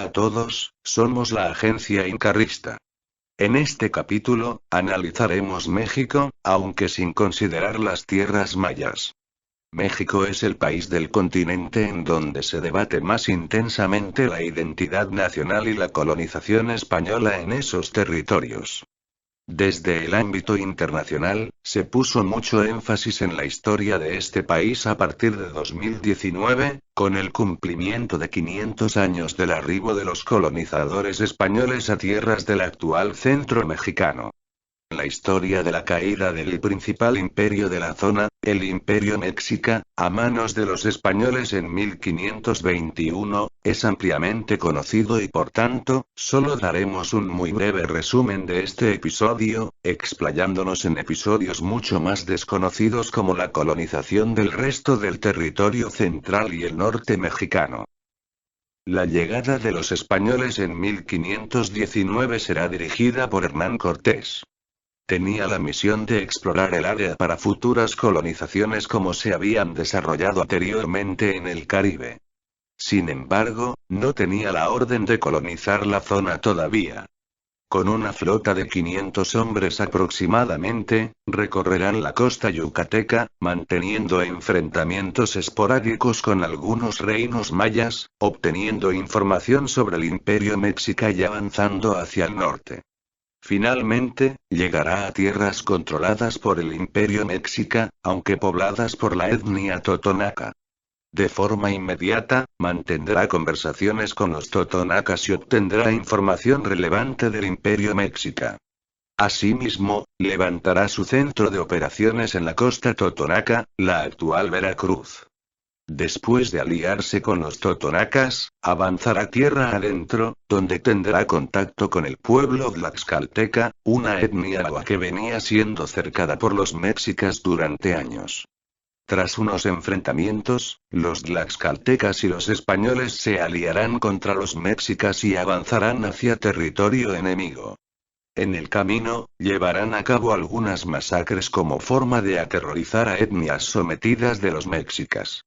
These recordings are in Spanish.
a todos, somos la agencia Incarrista. En este capítulo, analizaremos México, aunque sin considerar las tierras mayas. México es el país del continente en donde se debate más intensamente la identidad nacional y la colonización española en esos territorios. Desde el ámbito internacional, se puso mucho énfasis en la historia de este país a partir de 2019, con el cumplimiento de 500 años del arribo de los colonizadores españoles a tierras del actual centro mexicano. La historia de la caída del principal imperio de la zona, el Imperio Mexica, a manos de los españoles en 1521, es ampliamente conocido y por tanto, solo daremos un muy breve resumen de este episodio, explayándonos en episodios mucho más desconocidos como la colonización del resto del territorio central y el norte mexicano. La llegada de los españoles en 1519 será dirigida por Hernán Cortés. Tenía la misión de explorar el área para futuras colonizaciones como se habían desarrollado anteriormente en el Caribe. Sin embargo, no tenía la orden de colonizar la zona todavía. Con una flota de 500 hombres aproximadamente, recorrerán la costa yucateca, manteniendo enfrentamientos esporádicos con algunos reinos mayas, obteniendo información sobre el Imperio Mexica y avanzando hacia el norte. Finalmente, llegará a tierras controladas por el Imperio Mexica, aunque pobladas por la etnia totonaca. De forma inmediata, mantendrá conversaciones con los totonacas y obtendrá información relevante del Imperio Mexica. Asimismo, levantará su centro de operaciones en la costa totonaca, la actual Veracruz. Después de aliarse con los totonacas, avanzará tierra adentro, donde tendrá contacto con el pueblo tlaxcalteca, una etnia que venía siendo cercada por los mexicas durante años. Tras unos enfrentamientos, los tlaxcaltecas y los españoles se aliarán contra los mexicas y avanzarán hacia territorio enemigo. En el camino, llevarán a cabo algunas masacres como forma de aterrorizar a etnias sometidas de los mexicas.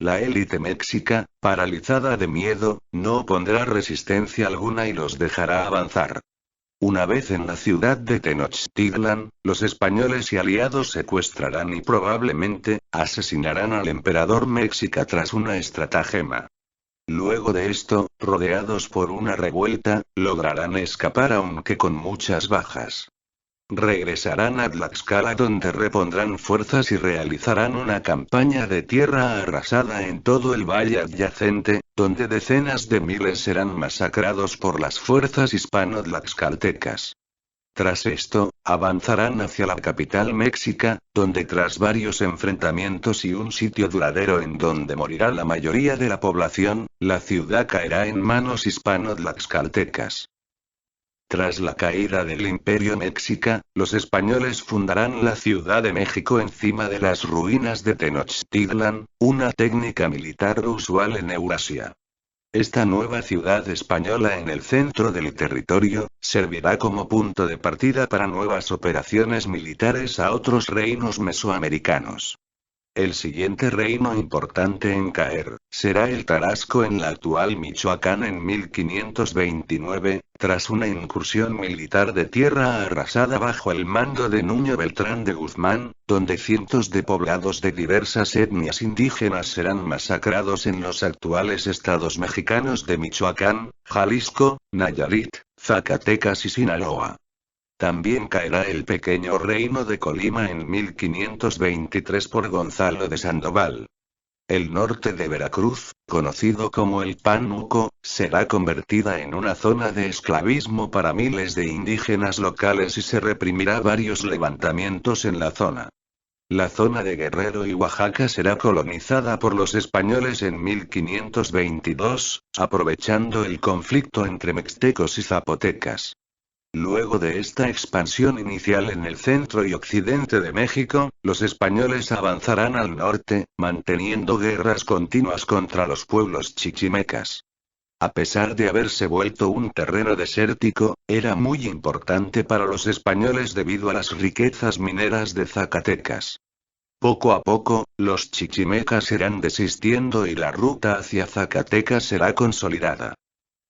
La élite mexica, paralizada de miedo, no opondrá resistencia alguna y los dejará avanzar. Una vez en la ciudad de Tenochtitlan, los españoles y aliados secuestrarán y probablemente, asesinarán al emperador mexica tras una estratagema. Luego de esto, rodeados por una revuelta, lograrán escapar aunque con muchas bajas. Regresarán a Tlaxcala donde repondrán fuerzas y realizarán una campaña de tierra arrasada en todo el valle adyacente, donde decenas de miles serán masacrados por las fuerzas hispano-tlaxcaltecas. Tras esto, avanzarán hacia la capital Mexica, donde tras varios enfrentamientos y un sitio duradero en donde morirá la mayoría de la población, la ciudad caerá en manos hispano-tlaxcaltecas. Tras la caída del Imperio Mexica, los españoles fundarán la Ciudad de México encima de las ruinas de Tenochtitlan, una técnica militar usual en Eurasia. Esta nueva ciudad española en el centro del territorio, servirá como punto de partida para nuevas operaciones militares a otros reinos mesoamericanos. El siguiente reino importante en caer, será el Tarasco en la actual Michoacán en 1529, tras una incursión militar de tierra arrasada bajo el mando de Nuño Beltrán de Guzmán, donde cientos de poblados de diversas etnias indígenas serán masacrados en los actuales estados mexicanos de Michoacán, Jalisco, Nayarit, Zacatecas y Sinaloa. También caerá el pequeño reino de Colima en 1523 por Gonzalo de Sandoval. El norte de Veracruz, conocido como el Pánuco, será convertida en una zona de esclavismo para miles de indígenas locales y se reprimirá varios levantamientos en la zona. La zona de Guerrero y Oaxaca será colonizada por los españoles en 1522, aprovechando el conflicto entre mixtecos y zapotecas. Luego de esta expansión inicial en el centro y occidente de México, los españoles avanzarán al norte, manteniendo guerras continuas contra los pueblos chichimecas. A pesar de haberse vuelto un terreno desértico, era muy importante para los españoles debido a las riquezas mineras de Zacatecas. Poco a poco, los chichimecas irán desistiendo y la ruta hacia Zacatecas será consolidada.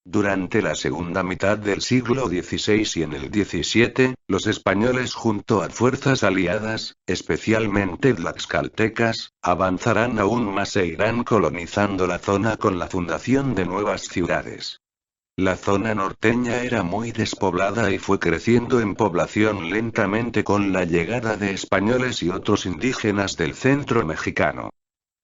Durante la segunda mitad del siglo XVI y en el XVII, los españoles junto a fuerzas aliadas, especialmente tlaxcaltecas, avanzarán aún más e irán colonizando la zona con la fundación de nuevas ciudades. La zona norteña era muy despoblada y fue creciendo en población lentamente con la llegada de españoles y otros indígenas del centro mexicano.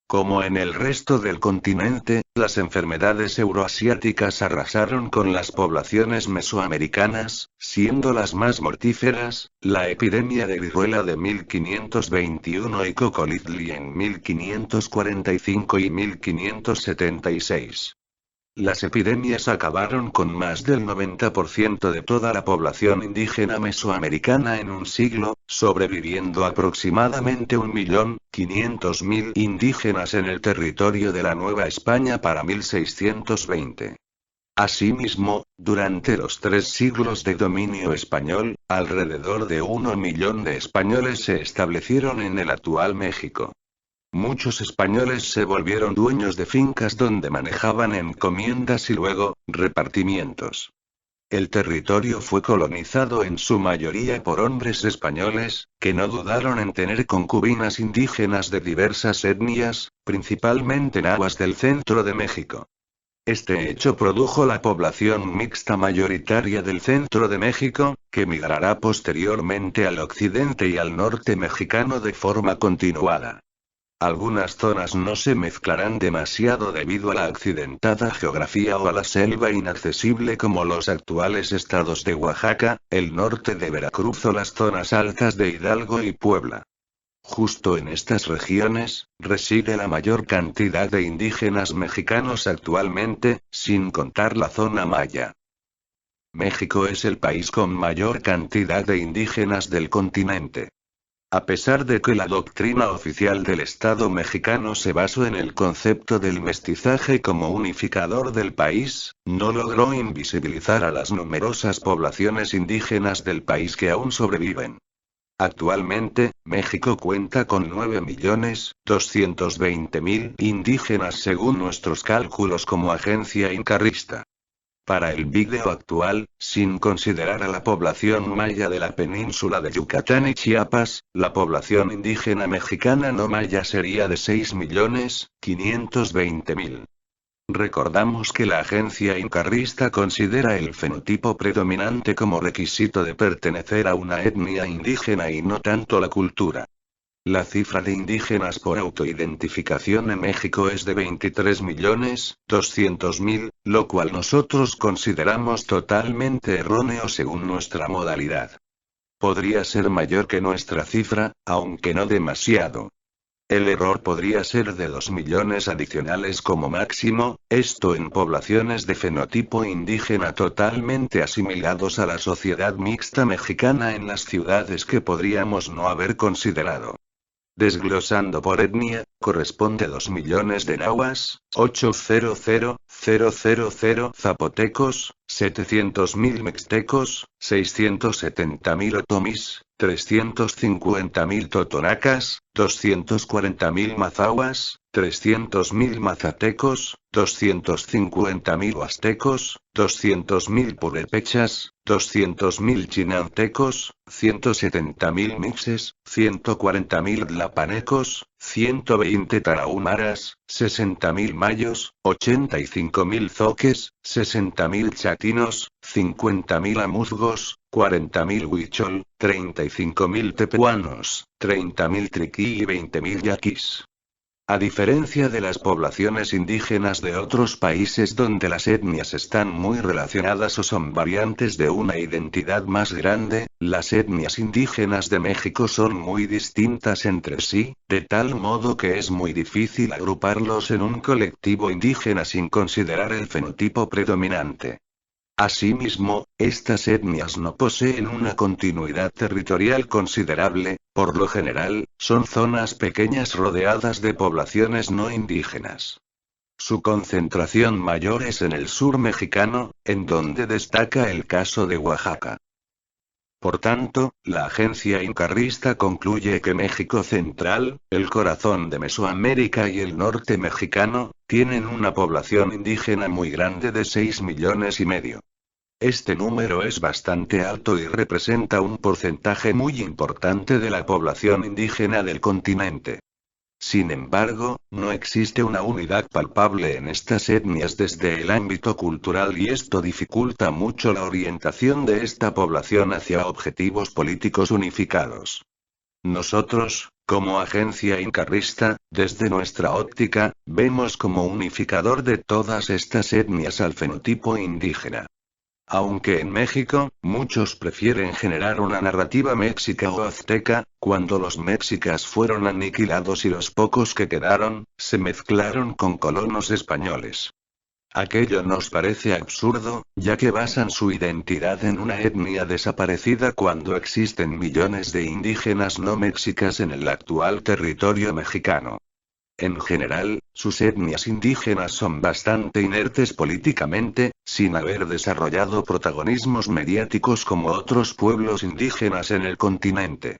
Como en el resto del continente, las enfermedades euroasiáticas arrasaron con las poblaciones mesoamericanas, siendo las más mortíferas, la epidemia de viruela de 1521 y Cocolizli en 1545 y 1576. Las epidemias acabaron con más del 90% de toda la población indígena mesoamericana en un siglo, sobreviviendo aproximadamente 1.500.000 indígenas en el territorio de la Nueva España para 1620. Asimismo, durante los 3 siglos de dominio español, alrededor de 1 millón de españoles se establecieron en el actual México. Muchos españoles se volvieron dueños de fincas donde manejaban encomiendas y luego, repartimientos. El territorio fue colonizado en su mayoría por hombres españoles, que no dudaron en tener concubinas indígenas de diversas etnias, principalmente nahuas del centro de México. Este hecho produjo la población mixta mayoritaria del centro de México, que migrará posteriormente al occidente y al norte mexicano de forma continuada. Algunas zonas no se mezclarán demasiado debido a la accidentada geografía o a la selva inaccesible como los actuales estados de Oaxaca, el norte de Veracruz o las zonas altas de Hidalgo y Puebla. Justo en estas regiones, reside la mayor cantidad de indígenas mexicanos actualmente, sin contar la zona maya. México es el país con mayor cantidad de indígenas del continente. A pesar de que la doctrina oficial del Estado mexicano se basó en el concepto del mestizaje como unificador del país, no logró invisibilizar a las numerosas poblaciones indígenas del país que aún sobreviven. Actualmente, México cuenta con 9.220.000 indígenas según nuestros cálculos como agencia incarrista. Para el vídeo actual, sin considerar a la población maya de la península de Yucatán y Chiapas, la población indígena mexicana no maya sería de 6.520.000. Recordamos que la agencia incarrista considera el fenotipo predominante como requisito de pertenecer a una etnia indígena y no tanto la cultura. La cifra de indígenas por autoidentificación en México es de 23.200.000, lo cual nosotros consideramos totalmente erróneo según nuestra modalidad. Podría ser mayor que nuestra cifra, aunque no demasiado. El error podría ser de 2 millones adicionales como máximo, esto en poblaciones de fenotipo indígena totalmente asimilados a la sociedad mixta mexicana en las ciudades que podríamos no haber considerado. Desglosando por etnia, corresponde 2 millones de nahuas, 800.000 zapotecos, 700.000 mixtecos, 670.000 otomís, 350.000 totonacas, 240.000 mazahuas, 300.000 mazatecos, 250.000 huastecos, 200.000 purépechas, 200.000 chinantecos, 170.000 mixes, 140.000 tlapanecos, 120 tarahumaras, 60.000 mayos, 85.000 zoques, 60.000 chatinos, 50.000 amuzgos, 40.000 huichol, 35.000 tepehuanos, 30.000 triquí y 20.000 yaquis. A diferencia de las poblaciones indígenas de otros países donde las etnias están muy relacionadas o son variantes de una identidad más grande, las etnias indígenas de México son muy distintas entre sí, de tal modo que es muy difícil agruparlos en un colectivo indígena sin considerar el fenotipo predominante. Asimismo, estas etnias no poseen una continuidad territorial considerable, por lo general, son zonas pequeñas rodeadas de poblaciones no indígenas. Su concentración mayor es en el sur mexicano, en donde destaca el caso de Oaxaca. Por tanto, la agencia incarrista concluye que México Central, el corazón de Mesoamérica y el norte mexicano, tienen una población indígena muy grande de 6,5 millones. Este número es bastante alto y representa un porcentaje muy importante de la población indígena del continente. Sin embargo, no existe una unidad palpable en estas etnias desde el ámbito cultural y esto dificulta mucho la orientación de esta población hacia objetivos políticos unificados. Nosotros, como agencia incarrista, desde nuestra óptica, vemos como unificador de todas estas etnias al fenotipo indígena. Aunque en México, muchos prefieren generar una narrativa méxica o azteca, cuando los mexicas fueron aniquilados y los pocos que quedaron, se mezclaron con colonos españoles. Aquello nos parece absurdo, ya que basan su identidad en una etnia desaparecida cuando existen millones de indígenas no mexicas en el actual territorio mexicano. En general, sus etnias indígenas son bastante inertes políticamente, sin haber desarrollado protagonismos mediáticos como otros pueblos indígenas en el continente.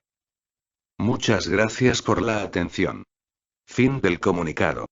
Muchas gracias por la atención. Fin del comunicado.